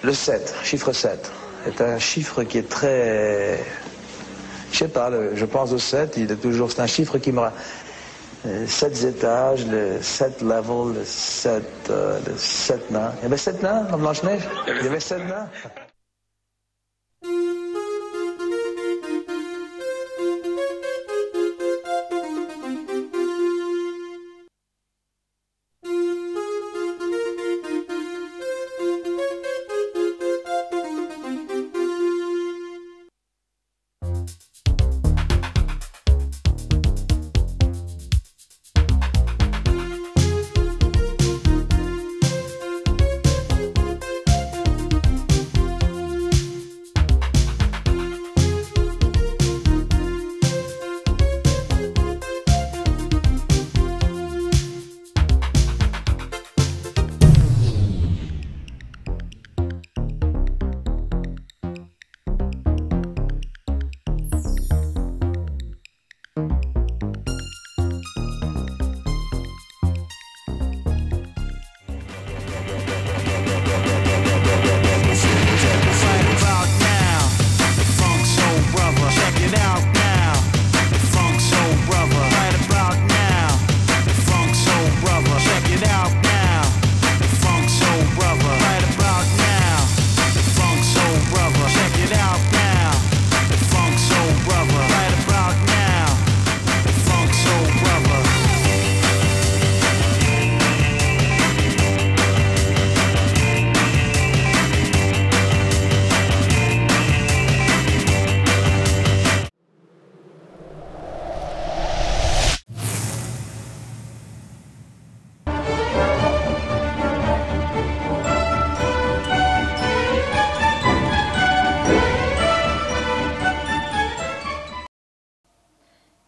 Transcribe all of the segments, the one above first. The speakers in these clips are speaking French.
Le 7, chiffre 7, est un chiffre qui est très... Je sais pas, je pense au 7, c'est un chiffre qui me... 7 étages, le 7 level, le 7 nains. Il y avait 7 nains dans Blanche-Neige? Il y avait 7 nains?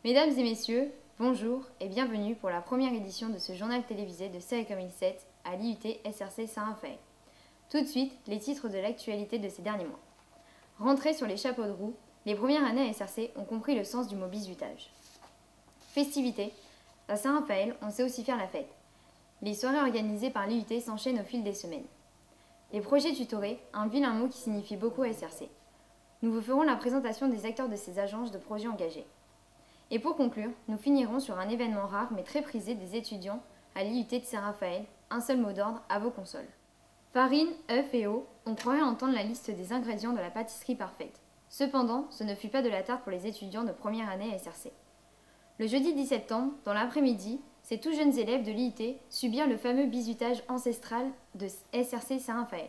Mesdames et messieurs, bonjour et bienvenue pour la première édition de ce journal télévisé de Série comme il 7 à l'IUT SRC Saint-Raphaël. Tout de suite, les titres de l'actualité de ces derniers mois. Rentrée sur les chapeaux de roue, les premières années à SRC ont compris le sens du mot bizutage. Festivités, à Saint-Raphaël, on sait aussi faire la fête. Les soirées organisées par l'IUT s'enchaînent au fil des semaines. Les projets tutorés, un vilain mot qui signifie beaucoup à SRC. Nous vous ferons la présentation des acteurs de ces agences de projets engagés. Et pour conclure, nous finirons sur un événement rare mais très prisé des étudiants à l'IUT de Saint-Raphaël, un seul mot d'ordre à vos consoles. Farine, œufs et eau, on croirait entendre la liste des ingrédients de la pâtisserie parfaite. Cependant, ce ne fut pas de la tarte pour les étudiants de première année à SRC. Le jeudi 10 septembre, dans l'après-midi, ces tout jeunes élèves de l'IUT subirent le fameux bizutage ancestral de SRC Saint-Raphaël.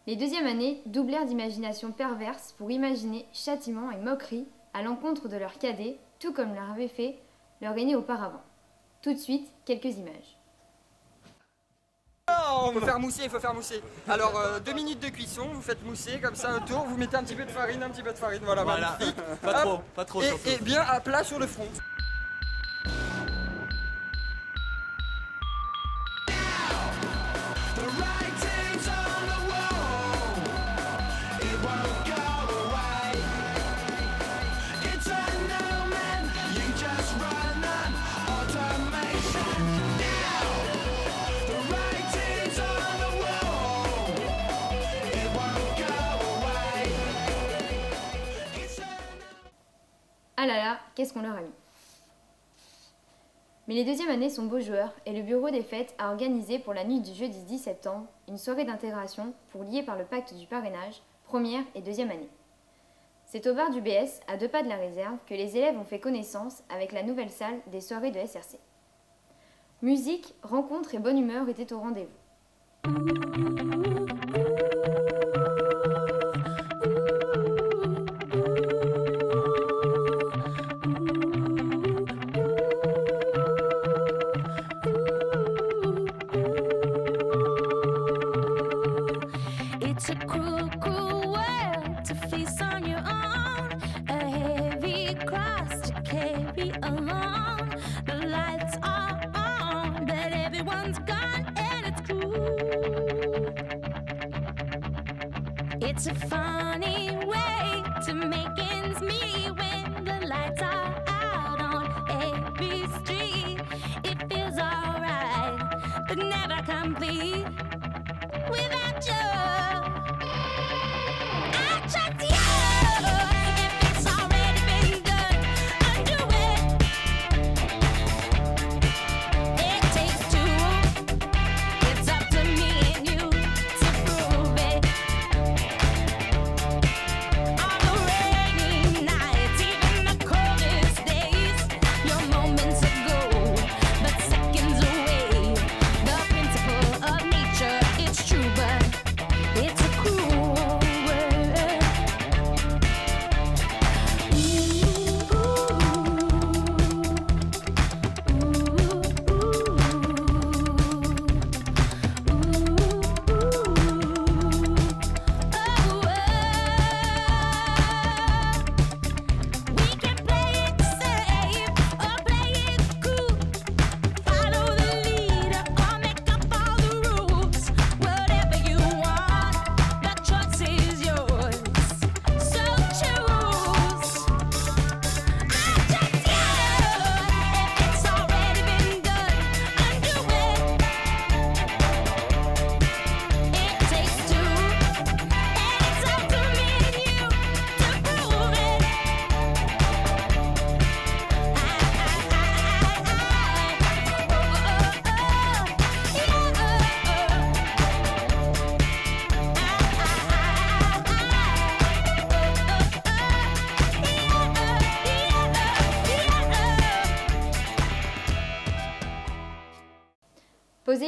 Les deuxièmes années doublèrent d'imagination perverse pour imaginer châtiment et moquerie à l'encontre de leur cadet, tout comme l'avait fait leur aîné auparavant. Tout de suite, quelques images. Il faut faire mousser. Alors 2 minutes de cuisson, vous faites mousser comme ça autour, vous mettez un petit peu de farine, voilà. Magnifique. Pas trop. Et bien à plat sur le front. Ah là là, qu'est-ce qu'on leur a mis. Mais les deuxièmes années sont beaux joueurs et le bureau des fêtes a organisé pour la nuit du jeudi 10 septembre une soirée d'intégration pour lier par le pacte du parrainage première et deuxième année. C'est au bar du BS, à 2 pas de la réserve, que les élèves ont fait connaissance avec la nouvelle salle des soirées de SRC. Musique, rencontres et bonne humeur étaient au rendez-vous. It's a cruel, cruel world to face on your own. A heavy cross to carry along. The lights are on, but everyone's gone and it's cruel. It's a funny way to make ends meet when the lights are out on every street. It feels alright, but never complete without you.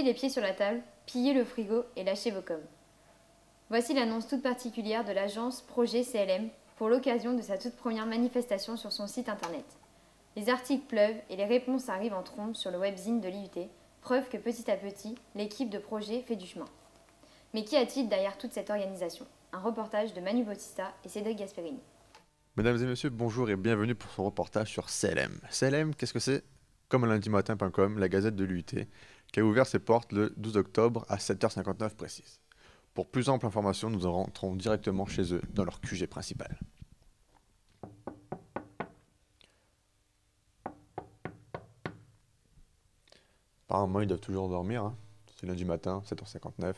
les pieds sur la table, pillez le frigo et lâchez vos coms. Voici l'annonce toute particulière de l'agence Projet CLM pour l'occasion de sa toute première manifestation sur son site internet. Les articles pleuvent et les réponses arrivent en trombe sur le webzine de l'IUT, preuve que petit à petit, l'équipe de projet fait du chemin. Mais qu'y a-t-il derrière toute cette organisation? Un reportage de Manu Bautista et Cédric Gasperini. Mesdames et messieurs, bonjour et bienvenue pour ce reportage sur CLM. CLM, qu'est-ce que c'est? Comme lundimatin.com, la gazette de l'IUT, qui a ouvert ses portes le 12 octobre à 7h59 précise. Pour plus ample information, nous rentrons directement chez eux dans leur QG principal. Apparemment, ils doivent toujours dormir. Hein. C'est lundi matin, 7h59.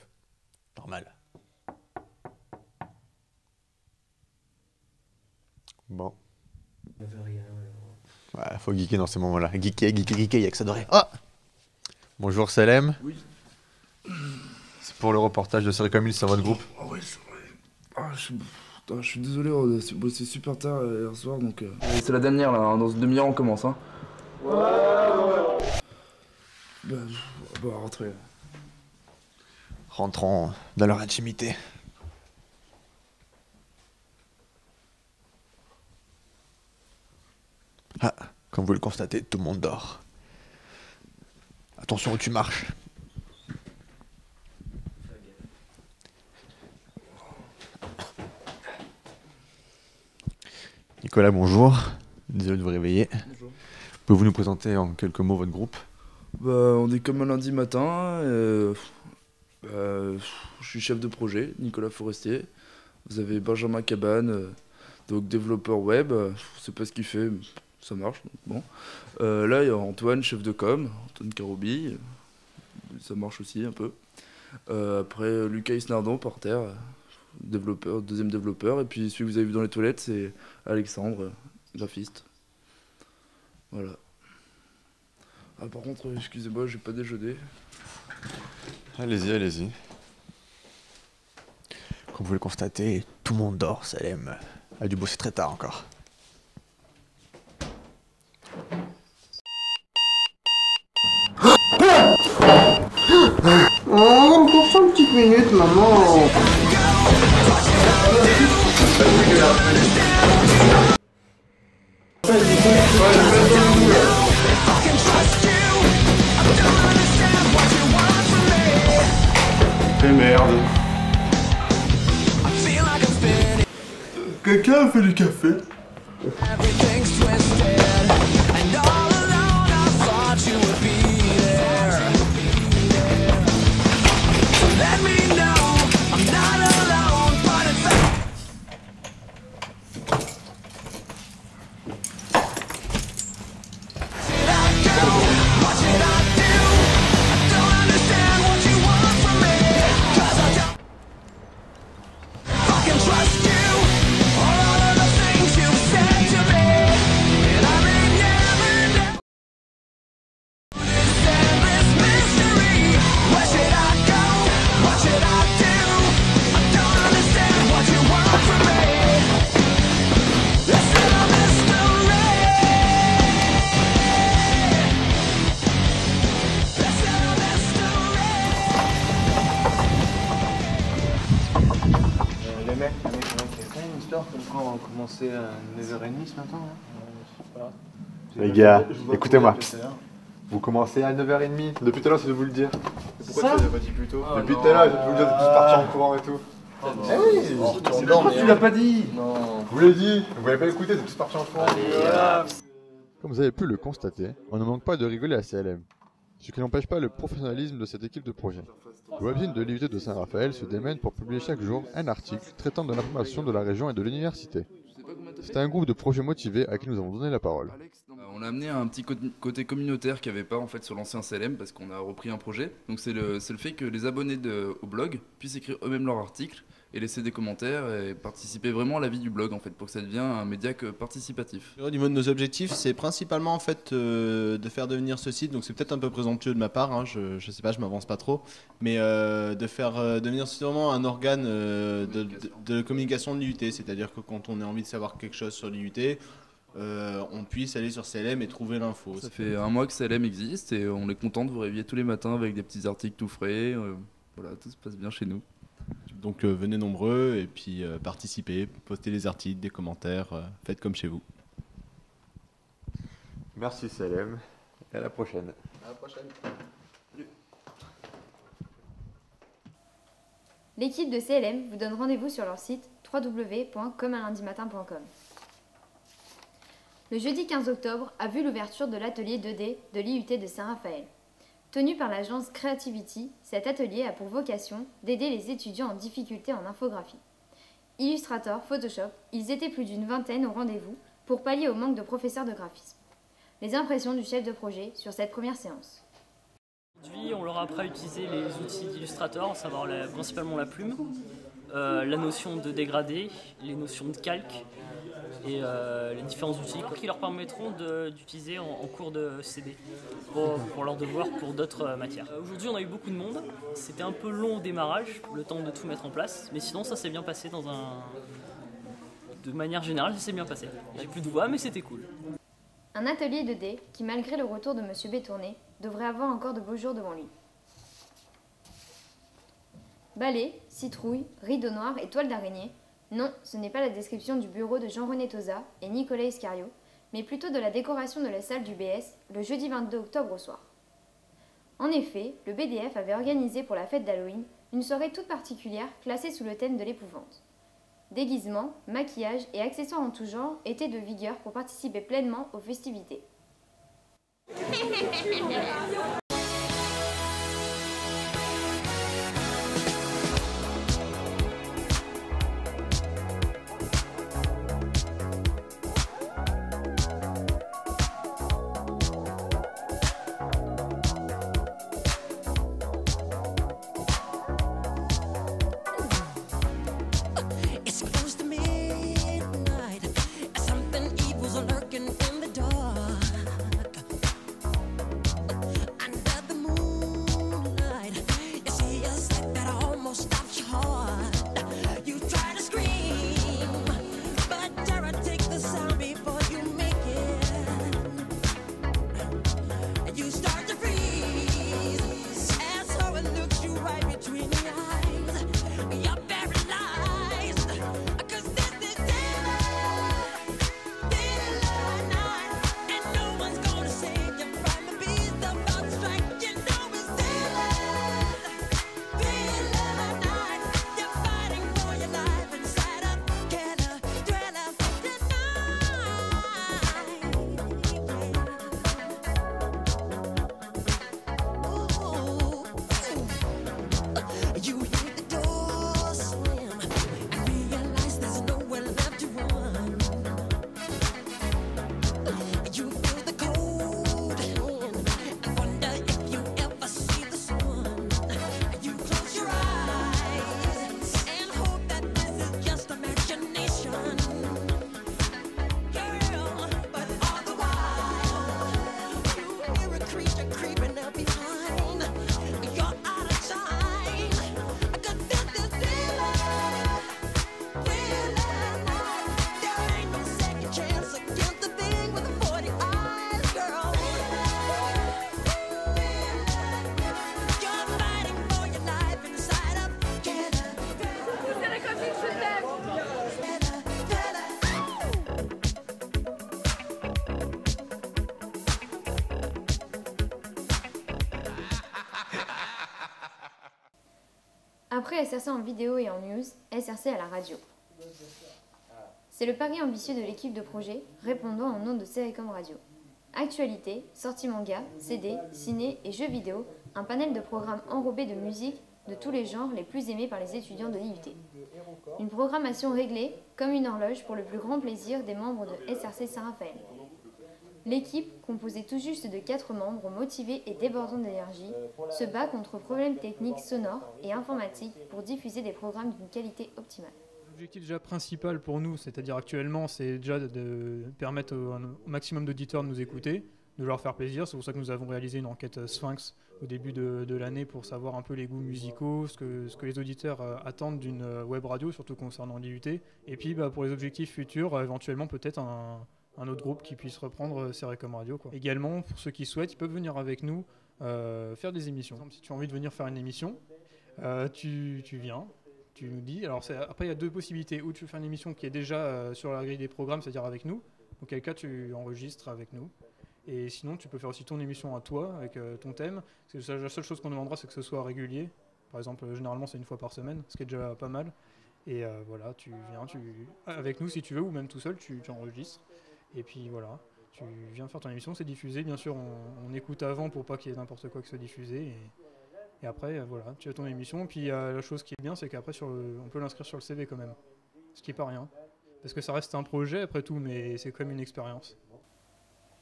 Normal. Bon. Ouais, faut geeker dans ces moments-là. Geeker, il y a que ça de rien. Ah! Bonjour Salem. Oui. C'est pour le reportage de Série Commune sur votre groupe. Ah ouais, c'est vrai. Ah, je suis désolé, c'est bossé super tard hier soir donc. C'est la dernière là, hein. Dans une demi-heure on commence. Hein. Bah, rentrer. Rentrons dans leur intimité. Ah, comme vous le constatez, tout le monde dort. Attention où tu marches. Nicolas, bonjour. Désolé de vous réveiller. Bonjour. Pouvez-vous nous présenter en quelques mots votre groupe? Bah, on est comme un lundi matin. Je suis chef de projet, Nicolas Forestier. Vous avez Benjamin Cabane, donc développeur web. Je sais pas ce qu'il fait, mais ça marche. Donc bon. Là, il y a Antoine, chef de com, Antoine Caroubi. Ça marche aussi un peu. Après, Lucas Isnardon par terre, développeur, deuxième développeur. Et puis celui que vous avez vu dans les toilettes, c'est Alexandre, graphiste. Voilà. Ah, par contre, excusez-moi, j'ai pas déjeuné. Allez-y, allez-y. Comme vous le constatez, tout le monde dort. Salem a dû bosser très tard encore. Oh, pour 5 petites minutes, maman. Et merde. Quelqu'un a fait du café? Les mecs, il y a une histoire comme quoi on commençait à 9h30 ce matin. Les gars, écoutez-moi. Vous commencez à 9h30. Depuis tout à l'heure, c'est de vous le dire. Pourquoi tu l'as pas dit plus tôt? Depuis tout à l'heure, je vais vous le dire, vous êtes partis en courant et tout. Pourquoi tu l'as pas dit? Non. Je vous l'ai dit, vous m'avez pas écouté, vous êtes tous partis en courant. Comme vous avez pu le constater, on ne manque pas de rigoler à CLM. Ce qui n'empêche pas le professionnalisme de cette équipe de projet. Le webzine de l'IUT de Saint-Raphaël se démène pour publier chaque jour un article traitant de l'information de la région et de l'université. C'est un groupe de projets motivés à qui nous avons donné la parole. On a amené un petit côté communautaire qu'il n'y avait pas en fait sur l'ancien CLM parce qu'on a repris un projet. Donc c'est le fait que les abonnés au blog puissent écrire eux-mêmes leurs articles et laisser des commentaires et participer vraiment à la vie du blog en fait pour que ça devienne un média participatif. Au niveau de nos objectifs, c'est principalement en fait de faire devenir ce site, donc c'est peut-être un peu présomptueux de ma part, hein, je sais pas, je m'avance pas trop, mais de faire devenir vraiment un organe de communication de l'IUT, c'est-à-dire que quand on a envie de savoir quelque chose sur l'IUT, on puisse aller sur CLM et trouver l'info. Ça fait un mois que CLM existe et on est content de vous réveiller tous les matins avec des petits articles tout frais. Voilà, tout se passe bien chez nous. Donc venez nombreux et puis participez, postez des articles, des commentaires, faites comme chez vous. Merci CLM et à la prochaine. À la prochaine. L'équipe de CLM vous donne rendez-vous sur leur site www.comeunlundimatin.com. Le jeudi 15 octobre a vu l'ouverture de l'atelier 2D de l'IUT de Saint-Raphaël. Tenu par l'agence Creativity, cet atelier a pour vocation d'aider les étudiants en difficulté en infographie. Illustrator, Photoshop, ils étaient plus d'une vingtaine au rendez-vous pour pallier au manque de professeurs de graphisme. Les impressions du chef de projet sur cette première séance. Aujourd'hui, on leur a appris à utiliser les outils d'Illustrator, à savoir principalement la plume, la notion de dégradé, les notions de calque et les différents outils qui leur permettront d'utiliser en cours de CD pour leurs devoirs pour d'autres matières. Aujourd'hui, on a eu beaucoup de monde. C'était un peu long au démarrage, le temps de tout mettre en place, mais sinon ça s'est bien passé de manière générale, ça s'est bien passé. J'ai plus de voix, mais c'était cool. Un atelier 2D qui, malgré le retour de M. Bétourné, devrait avoir encore de beaux jours devant lui. Balai, citrouille, rideau noir et toile d'araignée, non, ce n'est pas la description du bureau de Jean-René Toza et Nicolas Iscario, mais plutôt de la décoration de la salle du BS le jeudi 22 octobre au soir. En effet, le BDF avait organisé pour la fête d'Halloween une soirée toute particulière classée sous le thème de l'épouvante. Déguisements, maquillage et accessoires en tout genre étaient de vigueur pour participer pleinement aux festivités. It's close to midnight. Something evil's lurking in the dark. Under the moonlight, you see a sight that almost stops your heart. You try to scream, but terror takes the sound before you make it. You start to freeze as horror looks you right between the eyes. You're paralyzed, 'cause this is daylight night, and no one's gonna save you from the beast about to strike. You know it's daylight night. You're fighting for your life inside a killer thriller tonight. You hear the door slam and realize there's nowhere left to run. You feel the cold hand and wonder if you ever see the sun. You close your eyes and hope that this is just imagination, girl. But all the while, you hear a creature creeping up behind. You're out of time, 'cause this is daylight night. There ain't no second chance against the thing with the 40 eyes, girl. You're fighting for your life inside a killer. Après SRC en vidéo et en news, SRC à la radio. C'est le pari ambitieux de l'équipe de projet, répondant au nom de Sericom Radio. Actualité, sorties manga, CD, ciné et jeux vidéo, un panel de programmes enrobés de musique de tous les genres les plus aimés par les étudiants de l'IUT. Une programmation réglée, comme une horloge, pour le plus grand plaisir des membres de SRC Saint-Raphaël. L'équipe, composée tout juste de 4 membres motivés et débordants d'énergie, se bat contre problèmes techniques sonores et informatiques pour diffuser des programmes d'une qualité optimale. L'objectif déjà principal pour nous, c'est-à-dire actuellement, c'est déjà de permettre au maximum d'auditeurs de nous écouter, de leur faire plaisir. C'est pour ça que nous avons réalisé une enquête Sphinx au début de l'année pour savoir un peu les goûts musicaux, ce que les auditeurs attendent d'une web radio, surtout concernant l'IUT. Et puis pour les objectifs futurs, éventuellement peut-être un autre groupe qui puisse reprendre Serrecom Radio, quoi. Également, pour ceux qui souhaitent, ils peuvent venir avec nous faire des émissions. Par exemple, si tu as envie de venir faire une émission, tu viens, tu nous dis. Alors après, il y a deux possibilités. Ou tu fais une émission qui est déjà sur la grille des programmes, c'est-à-dire avec nous. Auquel cas, tu enregistres avec nous. Et sinon, tu peux faire aussi ton émission à toi, avec ton thème. Parce que la seule chose qu'on demandera, c'est que ce soit régulier. Par exemple, généralement, c'est une fois par semaine, ce qui est déjà pas mal. Et voilà, tu viens avec nous si tu veux, ou même tout seul, tu enregistres. Et puis voilà, tu viens faire ton émission, c'est diffusé. Bien sûr, on écoute avant pour pas qu'il y ait n'importe quoi qui soit diffusé. Et après, voilà, tu as ton émission. Et puis la chose qui est bien, c'est qu'après, on peut l'inscrire sur le CV quand même. Ce qui n'est pas rien. Parce que ça reste un projet après tout, mais c'est quand même une expérience.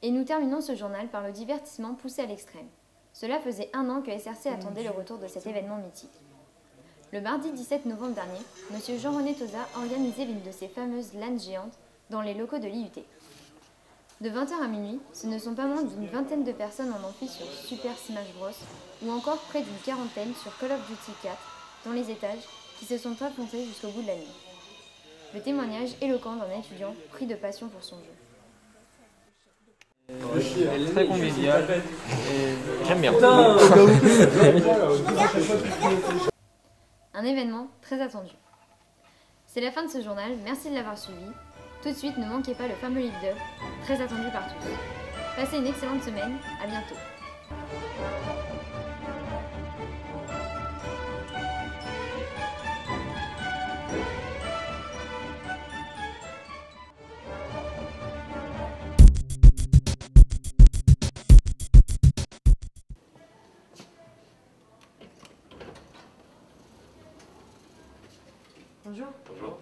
Et nous terminons ce journal par le divertissement poussé à l'extrême. Cela faisait 1 an que SRC attendait le retour de cet événement mythique. Le mardi 17 novembre dernier, M. Jean-René Toza organisait l'une de ces fameuses LAN géantes dans les locaux de l'IUT. De 20h à minuit, ce ne sont pas moins d'une vingtaine de personnes en amphi sur Super Smash Bros. Ou encore près d'une quarantaine sur Call of Duty 4, dans les étages, qui se sont affrontés jusqu'au bout de la nuit. Le témoignage éloquent d'un étudiant pris de passion pour son jeu. Elle est très conviviale et j'aime bien. Un événement très attendu. C'est la fin de ce journal, merci de l'avoir suivi. Tout de suite, ne manquez pas le fameux livre d'œuvre, très attendu par tous. Passez une excellente semaine, à bientôt. Bonjour. Bonjour.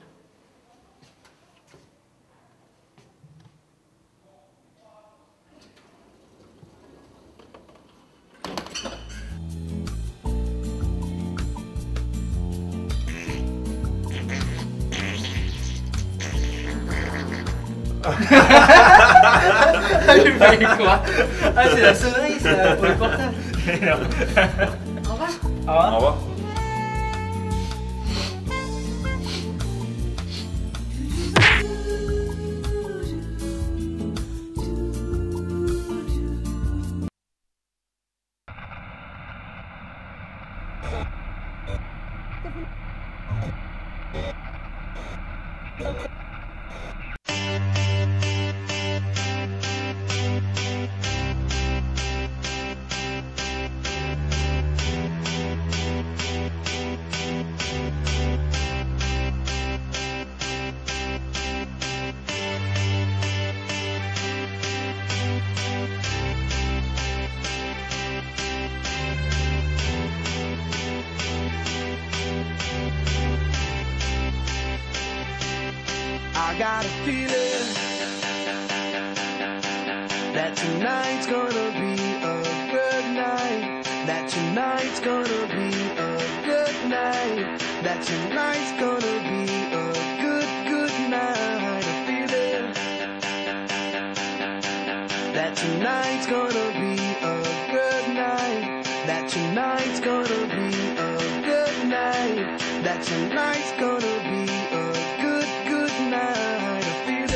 J'ai fait quoi? Ah, c'est la sonnerie, ça, pour le portable. Au revoir. Au revoir. Au revoir. I got a feeling that tonight's gonna be a good night. That tonight's gonna be a good night. That tonight's gonna be a good night. A feeling that tonight's gonna be a good night. That tonight's gonna be a good night. That tonight's gonna be a good night. A feeling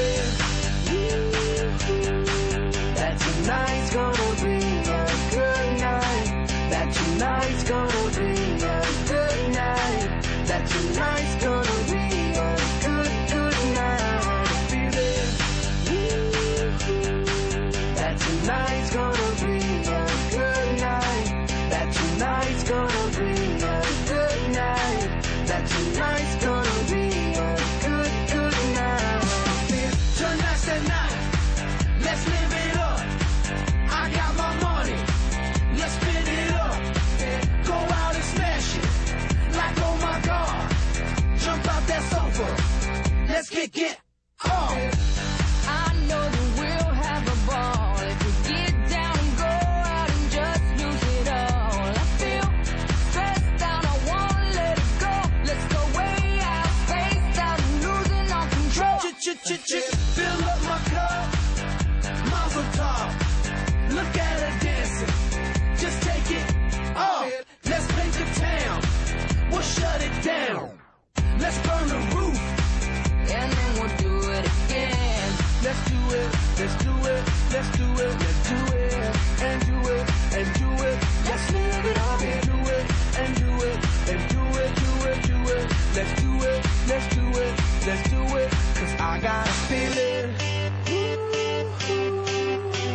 that tonight's gonna be a good night. That tonight's gonna be a good night. That tonight's gonna be a good night. A feeling that tonight's gonna be a good night. That tonight's gonna be a good night. That tonight's gonna be a good night. Tonight's the night, let's live it up. I got my money, let's spin it up. Go out and smash it, like oh my god. Jump out that sofa, let's get on. I know that we'll have a ball if we get down and go out and just lose it all. I feel stressed out, I wanna let it go. Let's go way out, spaced out, and losing all control. Fill up my cup, Mazel tov. Look at her dancing, just take it off. Let's paint the town, we'll shut it down. Let's burn the roof, and then we'll do it again. let's do it, let's do it, let's do it, and do it, and do it. Let's live it up and do it, and do it, and do it, do it, do it. Let's do it, let's do it, let's do it. 'Cause I got a feeling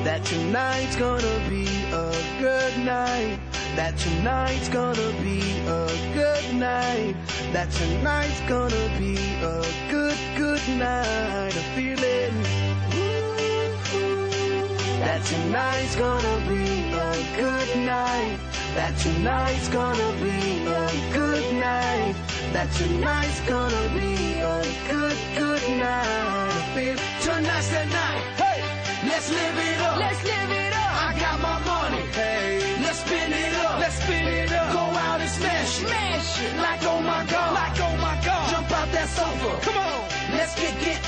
that tonight's gonna be a good night. That tonight's gonna be a good night. That tonight's gonna be a good, good night. A feeling that tonight's gonna be a good night. That tonight's gonna be a good night. That tonight's gonna be a good, good night. I feel tonight's the night. Hey, let's live it up. Let's live it up. I got my money. Hey, let's spin it up. Let's spin it up. Go out and smash it. Smash it. Like oh my god. Like oh my god. Jump out that sofa. Come on. Let's get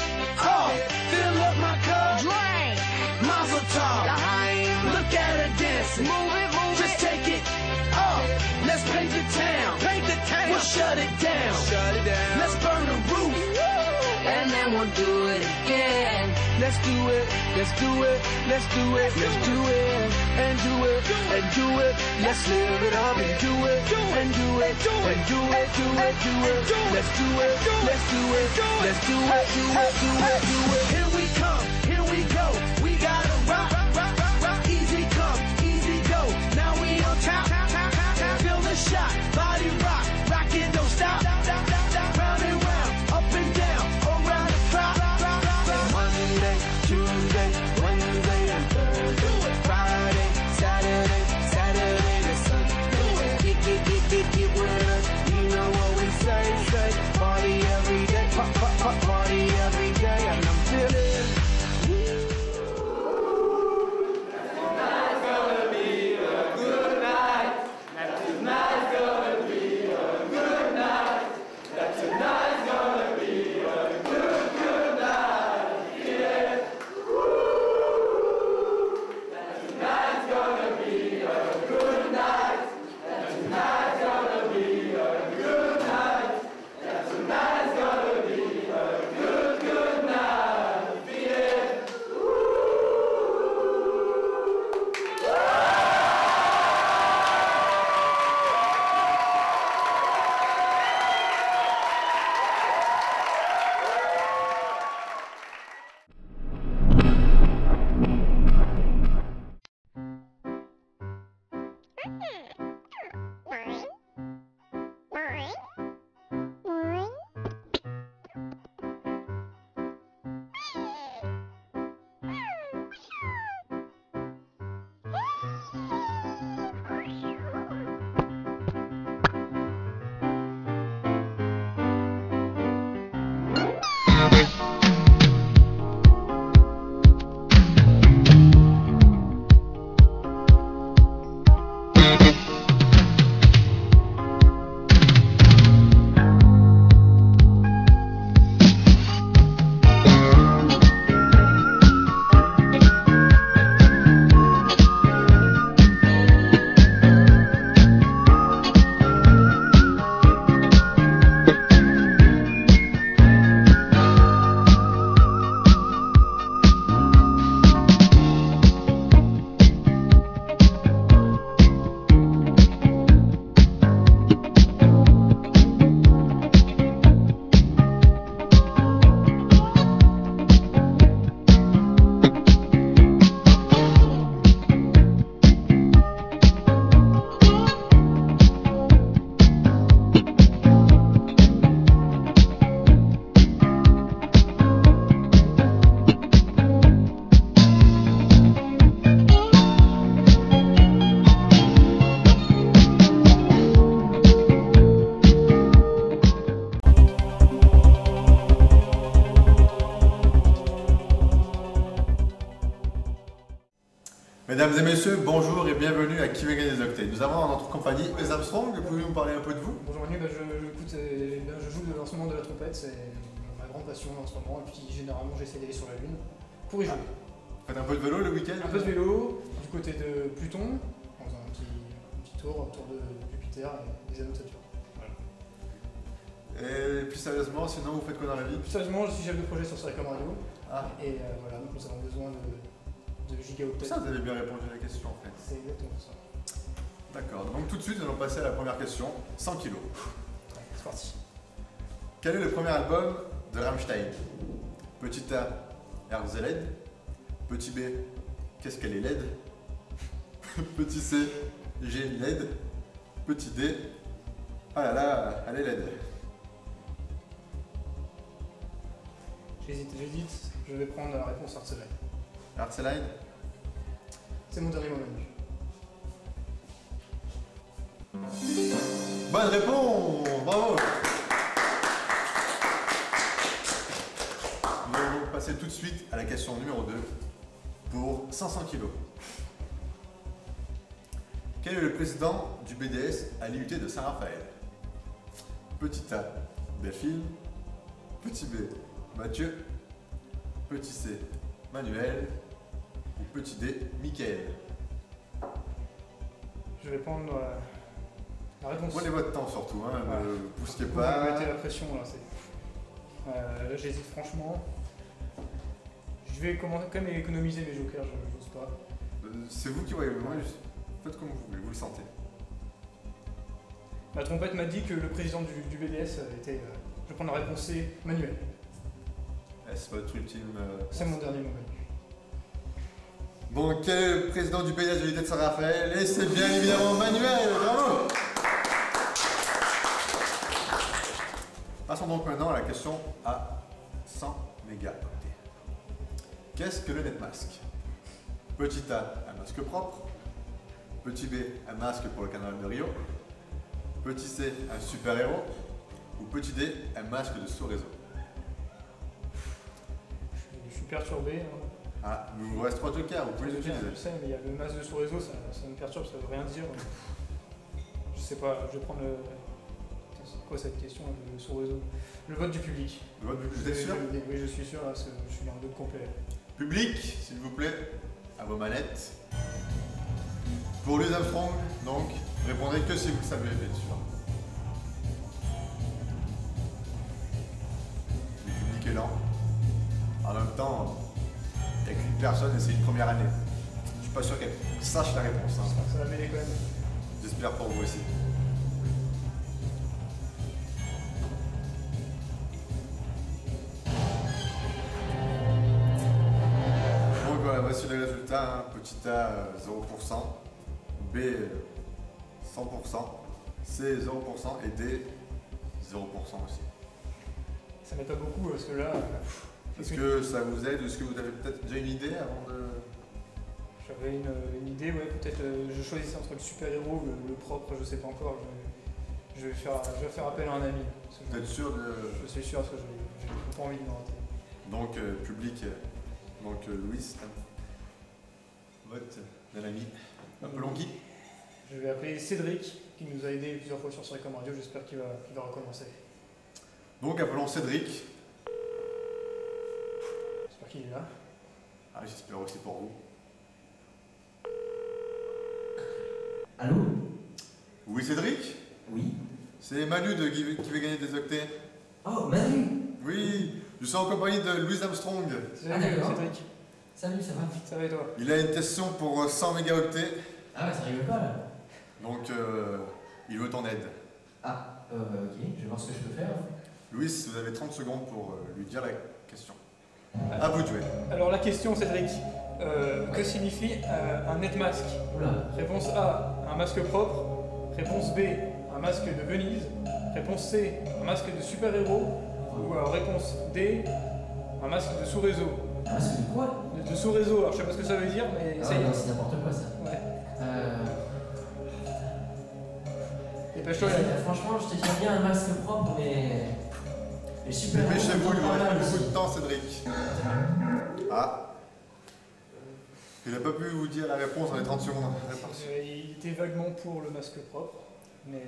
off. Fill up my cup. Drink. Mazel tov. Look at her dancing. Move it, move just it. Just take it off. Let's paint the town. Paint the town. We'll shut it down. Shut it down. Let's burn the roof. And then we'll do it again. Let's do it, let's do it, let's do it, let's do it, and do it, and do it. Let's live it up and do it, and do it, and do it, do it, do it. Let's do it, let's do it, let's do it, do it, do it, do it. Here we come, here we go. We gotta rock, rock, rock, rock. Easy come, easy go. Now we on top, feel the shot, body rock, rock it, don't stop. Round and round, up and down, around the clock. Monday, Tuesday, Wednesday, and Thursday. Friday, Saturday, Saturday to Sunday. Get with us. You know what we say. Party every day, party every day, and I'm feeling. Tonight's gonna be a good night. Tonight's gonna be a good night. Tonight's gonna be a good, good night. Yeah. Tonight's gonna be a good night. Tonight's gonna be a good night. Tonight's gonna be a good, good night. Yeah. Mesdames et messieurs, bonjour et bienvenue à Qui veut gagner des octets. Nous avons en notre compagnie les Armstrong, pouvez-vous nous parler un peu de vous? Bonjour Manu, je joue de l'instrument de la trompette, c'est ma grande passion en ce moment, et puis généralement j'essaie d'aller sur la Lune pour y jouer. Vous faites un peu de vélo le week-end? Un peu de vélo, du côté de Pluton, dans un petit tour autour de Jupiter et des anneaux de Saturne. Voilà. Et plus sérieusement, sinon vous faites quoi dans la vie? Plus sérieusement, je suis chef de projet sur Sarecom Radio. Ah. Et voilà, donc nous avons besoin de gigaoctets. Ça, vous avez bien répondu à la question en fait. C'est exactement ça. D'accord, donc tout de suite, nous allons passer à la première question. 100 kilos. C'est parti. Quel est le premier album de Rammstein? Petit A, Herzled. Petit B, qu'est-ce qu'elle est laide? Petit C, j'ai une LED. Petit D, ah là là, elle est laide. J'hésite. Je vais prendre la réponse Herzled. Herzled? C'est mon dernier moment. Bonne réponse, bravo. Nous allons passer tout de suite à la question numéro 2 pour 500 kilos. Quel est le président du BDS à l'IUT de Saint-Raphaël? Petit A, Delphine. Petit B, Mathieu. Petit C, Manuel. Ou petit D, Mickaël. Je vais prendre la réponse. Prenez votre temps surtout, hein, ne poussez Vous pas. mettez la pression là. Là j'hésite franchement. Je vais quand même économiser mes jokers, je n'ose pas. C'est vous qui voyez, faites comme vous voulez, vous le sentez. Ma trompette m'a dit que le président du BDS était. Je vais prendre la réponse C, Manuel. Est-ce votre ultime. C'est mon dernier moment. Donc, quel est le président du BDS de l'IUT de Saint-Raphaël? Et c'est bien évidemment Manuel, bravo! Passons donc maintenant à la question à 100 mégaoctets. Qu'est-ce que le NetMask? Petit A, un masque propre. Petit B, un masque pour le canal de Rio. Petit C, un super-héros. Ou petit D, un masque de sous-réseau. Je suis perturbé. Hein. Ah, il vous reste 3 jokers, vous pouvez les utiliser. Je sais, mais il y a le masque de sous-réseau, ça me perturbe, ça veut rien dire. Je sais pas, je vais prendre le. C'est quoi cette question, le sous-réseau? Le vote du public. Le vote du public, vous êtes sûr? Oui, je suis sûr, parce que je suis dans le doute complet. Public, s'il vous plaît, à vos manettes. Pour Louis Armstrong, donc, répondez que si vous le savez, bien sûr. Le public est lent. En même temps, il n'y a qu'une personne et c'est une première année. Je suis pas sûr qu'elle sache la réponse. Hein. Ça va m'aider quand même. J'espère pour vous aussi. Donc voilà, voici les résultats. Hein. Petit A, 0%. B, 100%. C, 0%. Et D, 0% aussi. Ça m'aide pas beaucoup parce que là. Est-ce que ça vous aide? Est-ce que vous avez peut-être déjà une idée avant de... J'avais une idée, ouais, peut-être je choisissais entre le super-héros ou le propre, je sais pas encore. Je vais faire appel à un ami. Vous êtes sûr de... Je suis sûr parce que j'ai pas envie de me rater. Donc, public, donc Louis, vote d'un ami. Appelons qui? Je vais appeler Cédric, qui nous a aidé plusieurs fois sur Sarecom Radio, j'espère qu'il va recommencer. Donc, appelons Cédric. J'espère qu'il est là. Ah, j'espère aussi pour vous. Allô? Oui, Cédric? Oui. C'est Manu qui veut gagner des octets. Oh, Manu? Oui, je suis en compagnie de Louis Armstrong. Ah, d'accord. Cédric. Salut, ça va? Ça va et toi? Il a une question pour 100 mégaoctets. Ah ouais, ça rigole pas là. Donc, il veut ton aide. Ah, ok, je vais voir ce que je peux faire. Louis, vous avez 30 secondes pour lui dire la question. À vous de jouer. Alors la question, Cédric, que signifie un NetMask? Réponse A, un masque propre. Réponse B, un masque de Venise. Réponse C, un masque de super-héros. Ou réponse D, un masque de sous-réseau. Un masque de quoi? De sous-réseau, alors je sais pas ce que ça veut dire, mais Ah ça y non, est. c'est n'importe quoi ça. Ouais. Dépêche-toi. Franchement, je te tiens bien un masque propre, mais... Les super-héros... Dépêchez-vous, il vous pas mal reste beaucoup aussi. de temps, Cédric. Ah. Il n'a pas pu vous dire la réponse dans les 30 secondes. Il était vaguement pour le masque propre, mais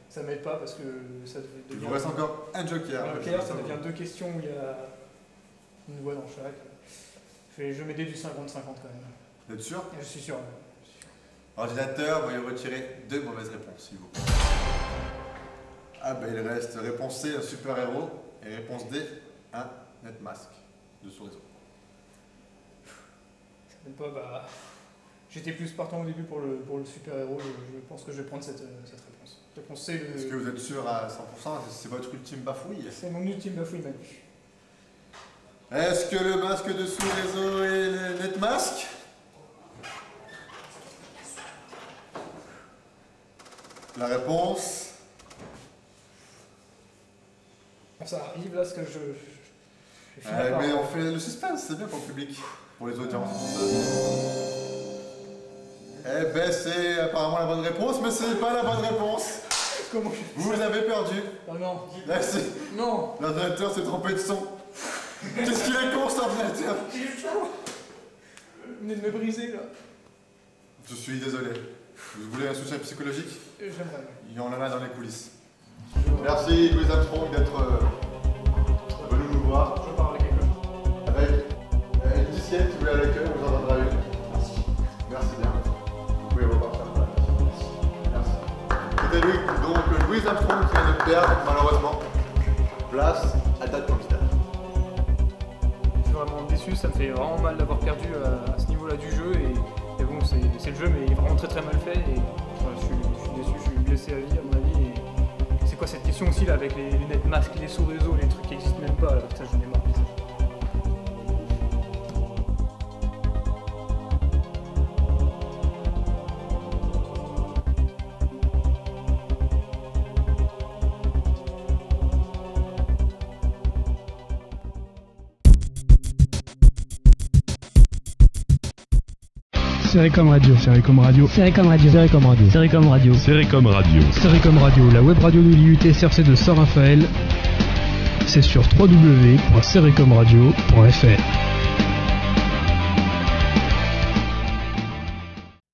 ça m'aide pas parce que ça devient... Il vous reste encore un joker. Un joker, ça devient 2 questions où il y a une voix dans chaque. Je vais m'aider du 50-50 quand même. Vous êtes sûr? Je suis sûr. Ordinateur, veuillez retirer 2 mauvaises réponses, s'il vous plaît. Ah bah il reste réponse C, un super-héros, et réponse D, un net masque de sous-réseau. Pas, bah, j'étais plus partant au début pour le super-héros, je pense que je vais prendre cette réponse. Réponse C. Est-ce que vous êtes sûr à 100%? C'est votre ultime bafouille? C'est mon ultime bafouille, Manu. Est-ce que le masque de sous-réseau est le net masque? La réponse? Ça arrive là, ce que je mais on fait le suspense, c'est bien pour le public, pour les audiences. Eh ben c'est apparemment la bonne réponse, mais c'est pas la bonne réponse. Comment vous avez perdu. Oh non. Merci. Non. L'ordinateur s'est trompé de son. Qu'est-ce qu'il est con cet ordinateur? Vous venez de me briser là. Je suis désolé. Vous voulez un soutien psychologique? J'aimerais. Il y en a dans les coulisses. Merci Louis Armstrong d'être venu nous voir. Je parle quelque chose. Avec une disquette, si vous voulez à l'accueil, on vous en donnera une. Merci. Merci bien. Vous pouvez repartir. Merci. C'était Louis, donc Louis Armstrong qui vient de perdre, malheureusement. Place à date candidat. Je suis vraiment déçu, ça me fait vraiment mal d'avoir perdu à ce niveau-là du jeu. Et bon, c'est le jeu, mais il est vraiment très mal fait. Et je suis déçu, je suis blessé à vie, à mon avis. Et c'est quoi cette question aussi là avec les lunettes masques, les sous-réseaux, les trucs qui n'existent même pas là, putain, j'en ai marre. Sericom Radio, Sericom Radio, Sericom Radio, Sericom Radio, Sericom Radio, Sericom Radio, Sericom Radio, la web radio de l'IUT SRC de Saint-Raphaël. C'est sur www.sericomradio.fr.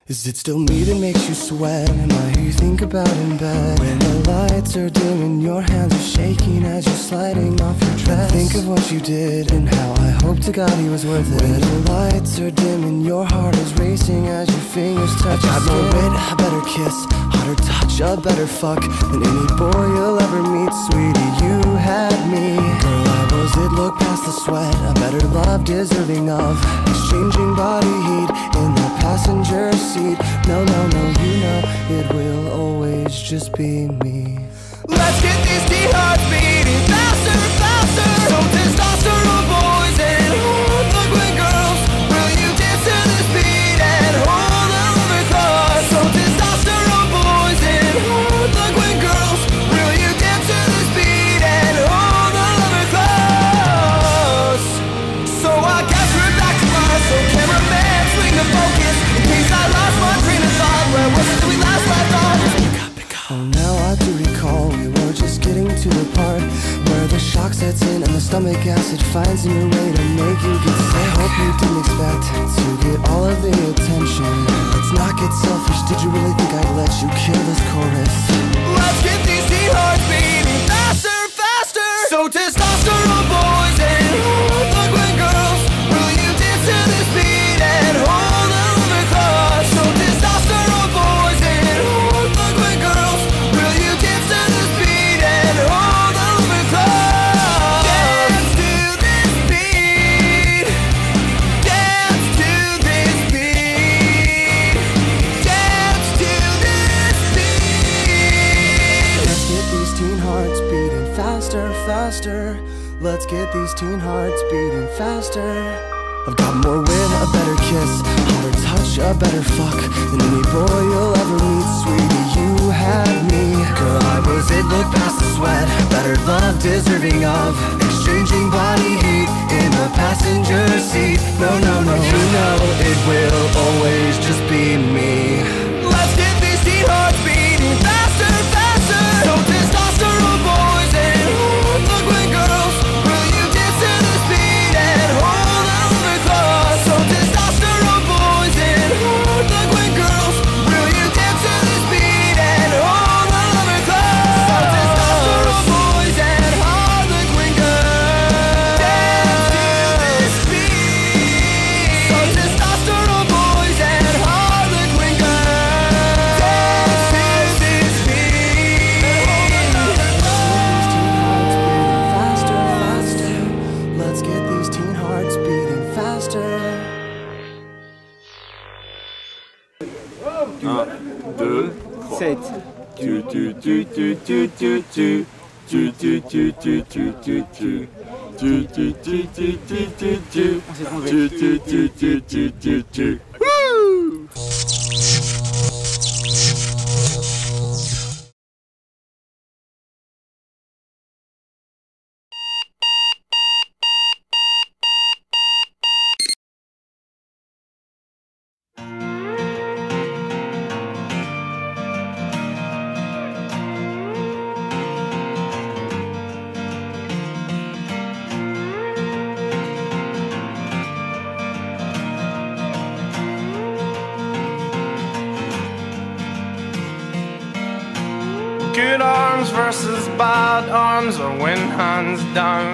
Is it still me that makes you sweat? Am I who you think about in bed? When the lights are dim and your hands are shaking as you're sliding off your dress. Think of what you did and how I hope to God he was worth it. When the lights are dim and your heart is racing as your fingers touch. I got more wit, a better kiss, hotter touch, a better fuck than any boy you'll ever meet. Sweetie, you had me. Girl, I was it, look past the sweat. A better love deserving of exchanging body heat in the passenger seat. No, no, no, you know it will always just be me. Let's get these hearts beating faster, faster. So testosterone boys and hard-looking girls, will you dance to this beat and hold on the cause? So testosterone boys and hard-looking girls, will you dance to this beat and hold on the cause? So I guess we're back to life. So cameraman, swing the focus in case I lost my train of thought. Where was it we last left off? Oh, now I do recall we were just getting to the part where the shock sets in and the stomach acid finds a new way to make you get sick. I hope you didn't expect to get all of the attention. Let's not get selfish, did you really think I'd let you kill this chorus? Let's get these hearts beating faster, faster. So testosterone boys and hard-looking girls, will you dance to this beat and hold on the cause? So testosterone boys and hard-looking girls, will you dance to this beat and hold on the cause? Dance to this beat. Dance to this beat. Dance to this beat. Let's get these teen hearts beating faster, faster. Let's get these teen hearts beating faster. I've got more wit, a better kiss, hotter touch, a better fuck than any boy you'll ever meet. Sweetie, you had me. Girl, I was it, look past the sweat. Better love deserving of exchanging body heat in the passenger seat. No, no, no, you know it will always just be me. Let's get these teen hearts beating faster, faster. So testosterone boys and hard-looking girls, will you dance to this beat and hold on the cause? So testosterone boys and hard-looking girls, will you dance to this beat and hold on the cause? So testosterone boys and hard-looking girls. Good arms versus bad arms, or win hands down.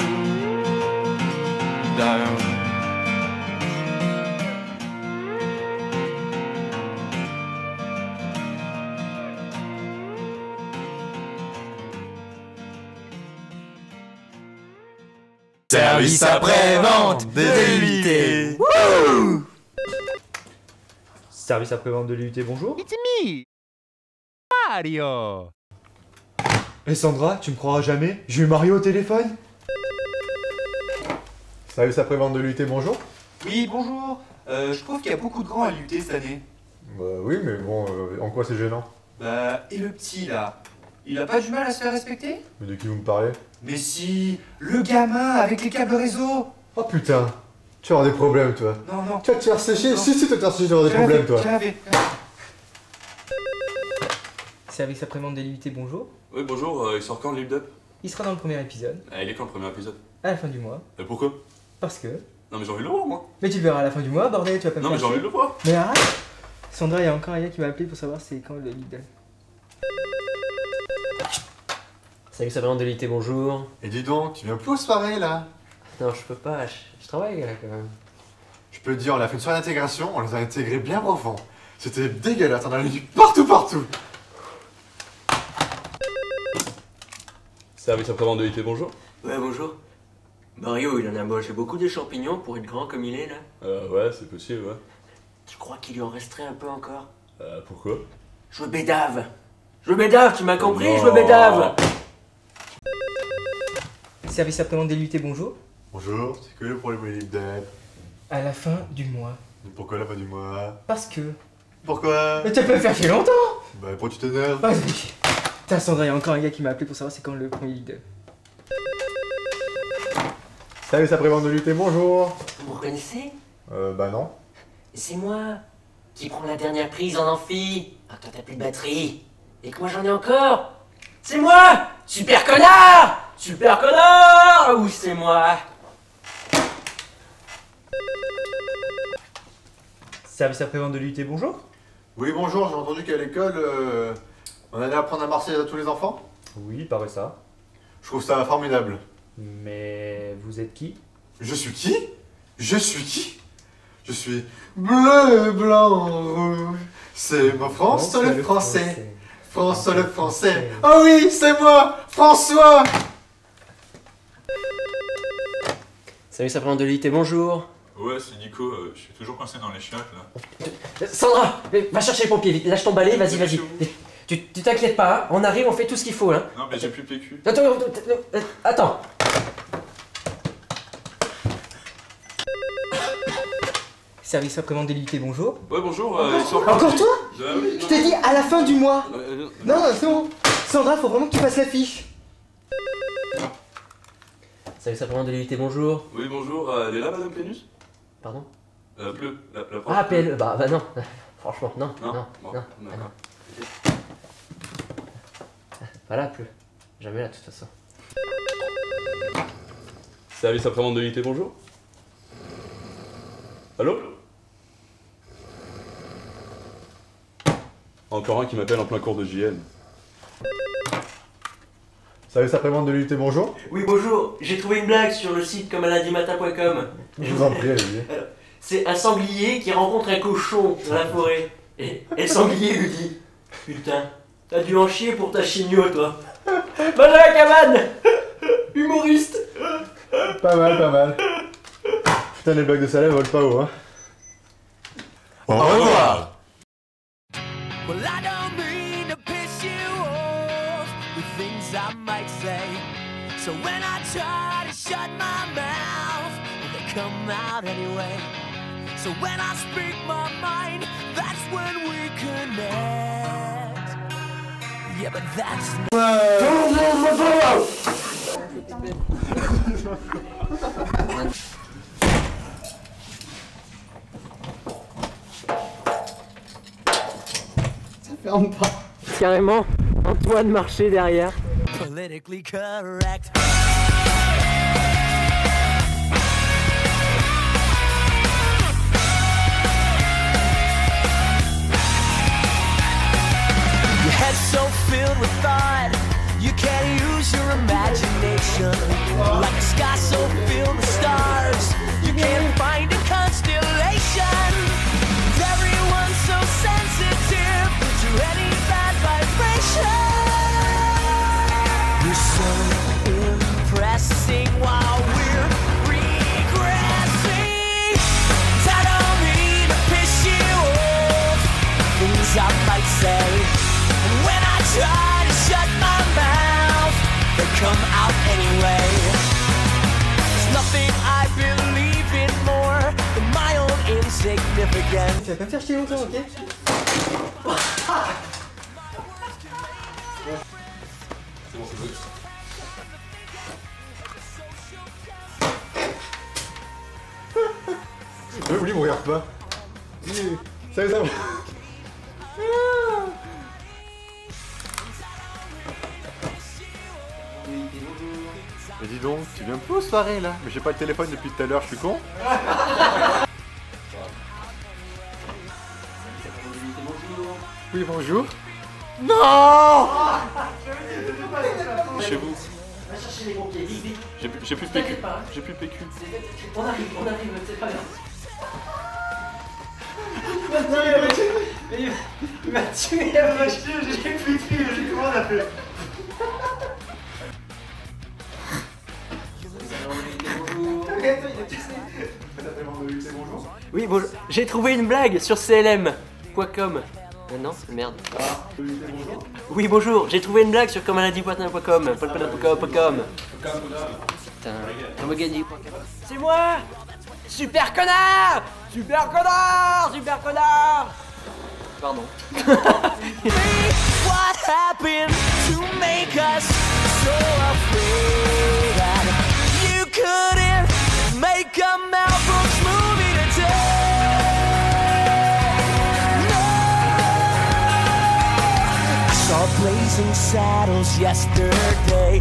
Down. Service après-vente de l'UIT. Service après-vente de l'UIT, bonjour. It's me, Mario. Et Sandra, tu me croiras jamais, j'ai eu Mario au téléphone. Service après-vente de l'UIT, bonjour. Oui, bonjour. Je trouve qu'il y a beaucoup de grands à l'UIT cette année. Bah oui, mais bon, en quoi c'est gênant? Bah, et le petit là? Il a pas du mal à se faire respecter? Mais de qui vous me parlez? Mais si, le gamin avec les câbles réseau. Oh putain, tu vas avoir des problèmes toi. Non. Tu vas te faire sécher? Si, tu vas te faire sécher, tu vas avoir des problèmes toi. Service après-vente de l'UIT, bonjour. Oui, bonjour, il sort quand le Live Up? Il sera dans le premier épisode. Ah, il est quand le premier épisode? À la fin du mois. Et pourquoi? Parce que... Non mais j'ai envie de le voir moi. Mais tu le verras à la fin du mois, bordel, tu vas pas me Non mais j'ai faire envie de le voir. chier. Mais arrête. Sandra, il y a encore un gars qui m'a appelé pour savoir c'est quand le lead. Salut, ça va de l'UIT, bonjour. Et dis donc, tu viens plus aux soirées là? Non, je peux pas, je travaille là quand même. Je peux te dire, on a fait une soirée d'intégration, on les a intégrés bien profond. C'était dégueulasse, on en a eu partout. Service après-vente de l'UIT, bonjour. Ouais, bonjour. Mario, il en a mangé beaucoup des champignons pour être grand comme il est là. Ouais, c'est possible, ouais. Je crois qu'il lui en resterait un peu encore. Pourquoi? Je me bédave. Je me bédave, tu m'as compris? Je me bédave. Service après-vente de l'UIT, bonjour. Bonjour, c'est que pour les Live Up. À la fin du mois. Pourquoi la fin du mois? Parce que... Pourquoi? Mais tu peux me faire chier longtemps. Bah pourquoi tu t'énerves? Vas-y. Putain, Sandra, il y a encore un gars qui m'a appelé pour savoir c'est quand le premier lead. Service après-vente de l'UIT, bonjour. Vous me reconnaissez? Bah non. C'est moi qui prends la dernière prise en amphi. Ah, toi t'as plus de batterie. Et que moi j'en ai encore. C'est moi! Super connard! Super connard! Oui, c'est moi. Service après-vente de l'UIT, bonjour. Oui, bonjour, j'ai entendu qu'à l'école, on allait apprendre à marcher à tous les enfants. Oui, il paraît ça. Je trouve ça formidable. Mais vous êtes qui? Je suis qui? Je suis bleu, blanc, rouge. C'est ma France, le français. France, le français. Oh oui, c'est moi, François. Salut, ça prend de l'UIT, bonjour. Ouais, c'est Nico, je suis toujours coincé dans les chiottes là. Sandra, va chercher les pompiers, vite, lâche ton balai, vas-y. Tu t'inquiètes pas, hein, on arrive, on fait tout ce qu'il faut, hein. Non mais j'ai plus de PQ. Attends. Service après-vente de l'UIT, bonjour. Ouais, bonjour, il sort Encore toi? Oui, Je t'ai dit à la fin du mois. non. Non, c'est bon. Sandra, faut vraiment que tu fasses l'affiche. Salut, ça prend de l'UIT, bonjour. Oui, bonjour, elle est là, Madame Pénus? Pardon? Pleu, la prof. Ah, PLE, bah non. Franchement, non. Bon, non. d'accord. Voilà, plus. Jamais là, de toute façon. Service après-vente de l'UIT, bonjour. Allô? Encore un qui m'appelle en plein cours de JN. Service après-vente de l'UIT, bonjour. Oui, bonjour. J'ai trouvé une blague sur le site commelundi-matin.com. Je vous en prie, allez-y. C'est un sanglier qui rencontre un cochon dans la forêt. Et le sanglier lui dit: Putain, t'as dû en chier pour ta chigno, toi. Va dans la cabane. Humoriste. Pas mal. Putain, les blagues de Salem volent pas haut, hein. Au revoir. Well, I don't mean to piss you off. So when I try to shut my mouth, they come out anyway. So when I speak my mind, that's when we connect. Yeah, but that's Ça ferme pas. Carrément, Antoine marchait derrière. politically correct. Your head's so filled with thought, you can't use your imagination. Like a sky so filled with stars, you can't find a constellation. Everyone's so sensitive to any bad vibration. You're so impressing while we're regressing. I don't mean to piss you off, things I might say. And when I try to shut my mouth, they come out anyway. There's nothing I believe in more than my own insignificance. Tu vas pas me faire chier longtemps, ok? Oui, me regarde pas. Ça va. Mais dis donc, tu viens plus aux soirées là? Mais j'ai pas le téléphone depuis tout à l'heure, je suis con. Oui, bonjour. Non! Chez vous. Va chercher les pompiers, vite, vite. J'ai plus de PQ. J'ai plus de PQ. On arrive, c'est pas grave. Il m'a tué, j'ai plus de fil, comment on a fait? Oui, bonjour. J'ai trouvé une blague sur CLM.com. Non, merde. Oui, bonjour. J'ai trouvé une blague sur commaladie.com. Putain, c'est moi. Super connard. Super connard. Super connard. Pardon. What happened to make us so afraid that you couldn't make a Mel Brooks movie today? No, I saw Blazing Saddles yesterday.